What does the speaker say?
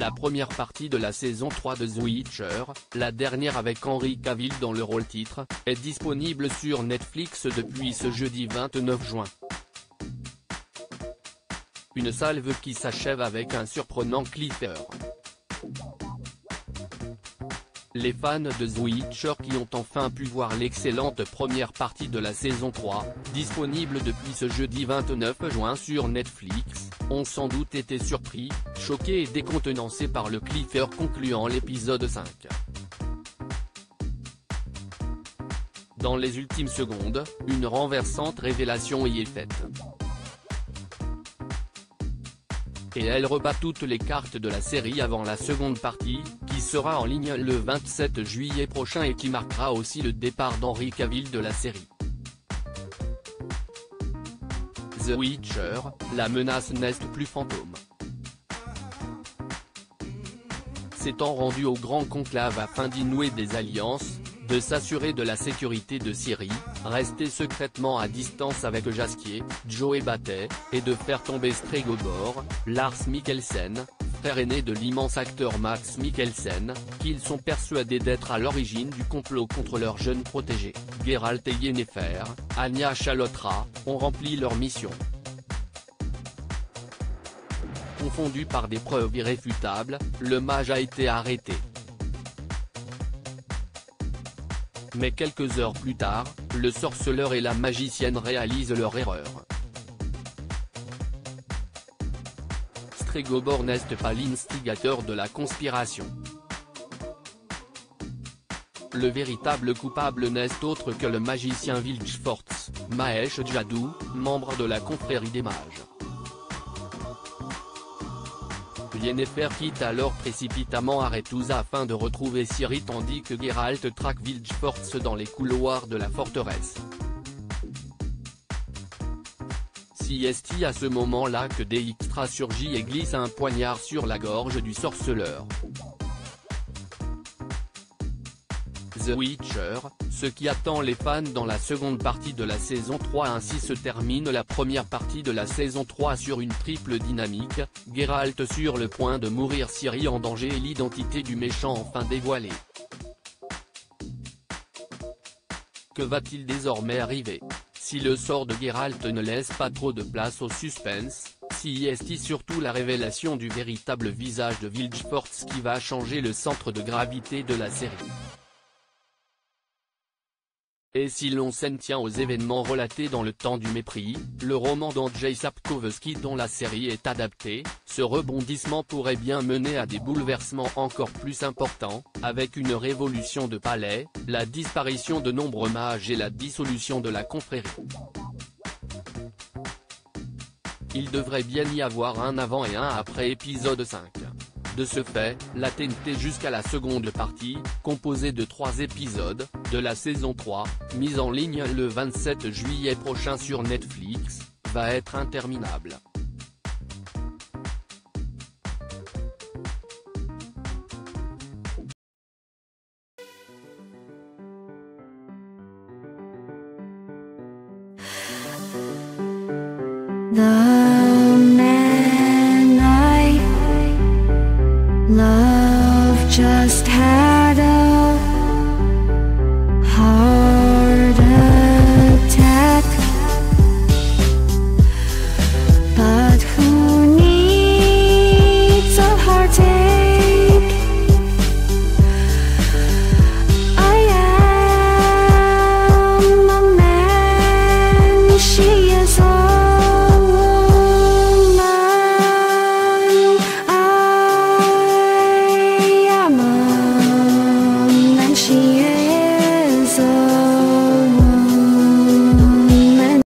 la première partie de la saison 3 de The Witcher, la dernière avec Henry Cavill dans le rôle titre, est disponible sur Netflix depuis ce jeudi 29 juin. Une salve qui s'achève avec un surprenant cliffhanger. Les fans de The Witcher qui ont enfin pu voir l'excellente première partie de la saison 3, disponible depuis ce jeudi 29 juin sur Netflix, ont sans doute été surpris, choqués et décontenancés par le cliffhanger concluant l'épisode 5. Dans les ultimes secondes, une renversante révélation y est faite. Et elle rebat toutes les cartes de la série avant la seconde partie, qui sera en ligne le 27 juillet prochain et qui marquera aussi le départ d'Henry Cavill de la série. The Witcher, la menace n'est plus fantôme. S'étant rendu au grand conclave afin d'y nouer des alliances, de s'assurer de la sécurité de Ciri, rester secrètement à distance avec Jaskier, Joe Batey, et de faire tomber Stregobor, Lars Mikkelsen, frère aîné de l'immense acteur Mads Mikkelsen, qu'ils sont persuadés d'être à l'origine du complot contre leur jeune protégé, Geralt et Yennefer, Anya Chalotra, ont rempli leur mission. Confondu par des preuves irréfutables, le mage a été arrêté. Mais quelques heures plus tard, le sorceleur et la magicienne réalisent leur erreur. Stregobor n'est pas l'instigateur de la conspiration. Le véritable coupable n'est autre que le magicien Vilgefortz, Mahesh Jadoo, membre de la confrérie des mages. Yennefer quitte alors précipitamment Aretuza afin de retrouver Ciri tandis que Geralt traque Vilgefortz dans les couloirs de la forteresse. C'est à ce moment-là que Dijkstra surgit et glisse un poignard sur la gorge du sorceleur. The Witcher, ce qui attend les fans dans la seconde partie de la saison 3. Ainsi se termine la première partie de la saison 3 sur une triple dynamique, Geralt sur le point de mourir, Ciri en danger et l'identité du méchant enfin dévoilée. Que va-t-il désormais arriver? Si le sort de Geralt ne laisse pas trop de place au suspense, si est surtout la révélation du véritable visage de Vilgefortz qui va changer le centre de gravité de la série. Et si l'on s'en tient aux événements relatés dans Le Temps du Mépris, le roman d'Andrzej Sapkowski dont la série est adaptée, ce rebondissement pourrait bien mener à des bouleversements encore plus importants, avec une révolution de palais, la disparition de nombreux mages et la dissolution de la confrérie. Il devrait bien y avoir un avant et un après épisode 5. De ce fait, la TNT jusqu'à la seconde partie, composée de 3 épisodes, de la saison 3, mise en ligne le 27 juillet prochain sur Netflix, va être interminable. 나